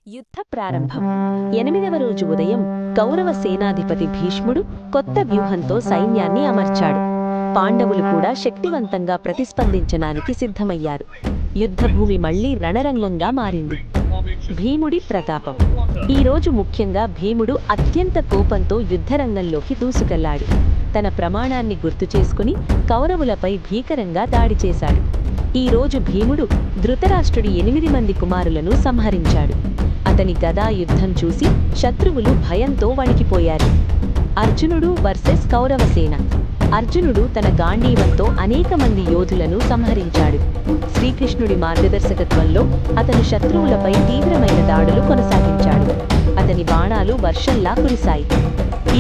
యుద్ధ ప్రారంభం 8వ రోజు ఉదయం కౌరవ సేనాధిపతి భీష్ముడు కొత్త వ్యూహంతో సైన్యాన్ని అమర్చాడు. పాండవులు కూడా శక్తివంతంగా ప్రతిస్పందించడానికి సిద్ధమయ్యారు. యుద్ధభూమి మళ్లీ రణరంగంగా మారింది. భీముడి ప్రతాపం. ఈరోజు ముఖ్యంగా భీముడు అత్యంత కోపంతో యుద్ధరంగంలోకి దూసుకెళ్లాడు. తన ప్రమాణాన్ని గుర్తుచేసుకుని కౌరవులపై భీకరంగా దాడి చేశాడు. ఈరోజు భీముడు ధృతరాష్ట్రుడి 8 మంది కుమారులను సంహరించాడు. అతని గదా యుద్ధం చూసి శత్రువులు భయంతో వణికిపోయారు. అర్జునుడు వర్సెస్ కౌరవసేన. అర్జునుడు తన గాంధీవంతో అనేక మంది యోధులను సంహరించాడు. శ్రీకృష్ణుడి మార్గదర్శకత్వంలో అతను శత్రువులపై తీవ్రమైన దాడులు కొనసాగించాడు. అతని బాణాలు వర్షంలా కురిశాయి.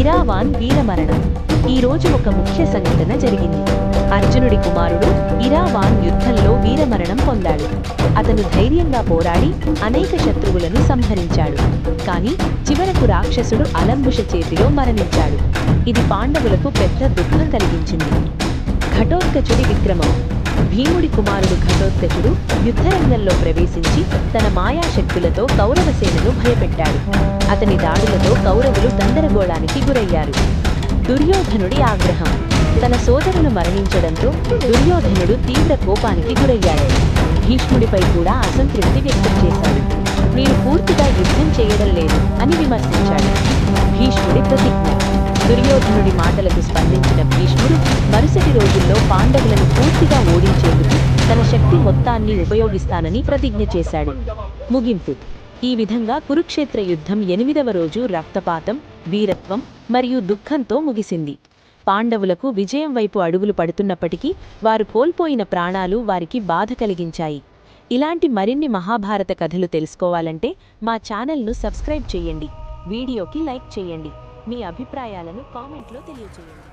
ఇరావాన్ వీరమరణం. ఈరోజు ఒక ముఖ్య సంఘటన జరిగింది. అర్జునుడి కుమారుడు ఇరావాన్ యుద్ధంలో వీరమరణం పొందాడు. అతను ధైర్యంగా పోరాడి అనేక శత్రువులను సంహరించాడు. కానీ చివరకు రాక్షసుడు అలంబుష చేతిలో మరణించాడు. ఇది పాండవులకు పెద్ద దుఃఖం కలిగించింది. ఘటోత్కచుడి విక్రమం. భీముడి కుమారుడు ఘటోత్కచుడు యుద్ధరంగంలో ప్రవేశించి తన మాయాశక్తులతో కౌరవసేనను భయపెట్టాడు. అతని దాడులతో కౌరవులు గందరగోళానికి గురయ్యారు. దుర్యోధనుడి ఆగ్రహం. తన సోదరులు మరణించడంతో దుర్యోధనుడు తీవ్ర కోపానికి గురయ్యాడు. భీష్ముడిపై కూడా అసంతృప్తి వ్యక్తం చేశాడు. మీరు పూర్తిగా యుద్ధం చేయడం లేదు అని విమర్శించాడు. భీష్ముడి ప్రతిజ్ఞ. దుర్యోధనుడి మాటలకు స్పందించిన భీష్ముడు మరుసటి రోజుల్లో పాండవులను పూర్తిగా ఓడించేందుకు తన శక్తి మొత్తాన్ని ఉపయోగిస్తానని ప్రతిజ్ఞ చేశాడు. ముగింపు. ఈ విధంగా కురుక్షేత్ర యుద్ధం 8వ రోజు రక్తపాతం, వీరత్వం మరియు దుఃఖంతో ముగిసింది. పాండవులకు విజయం వైపు అడుగులు పడుతున్నప్పటికీ వారు కోల్పోయిన ప్రాణాలు వారికి బాధ కలిగించాయి. ఇలాంటి మరిన్ని మహాభారత కథలు తెలుసుకోవాలంటే మా ఛానల్ను సబ్స్క్రైబ్ చేయండి. వీడియోకి లైక్ చేయండి. మీ అభిప్రాయాలను కామెంట్లో తెలియజేయండి.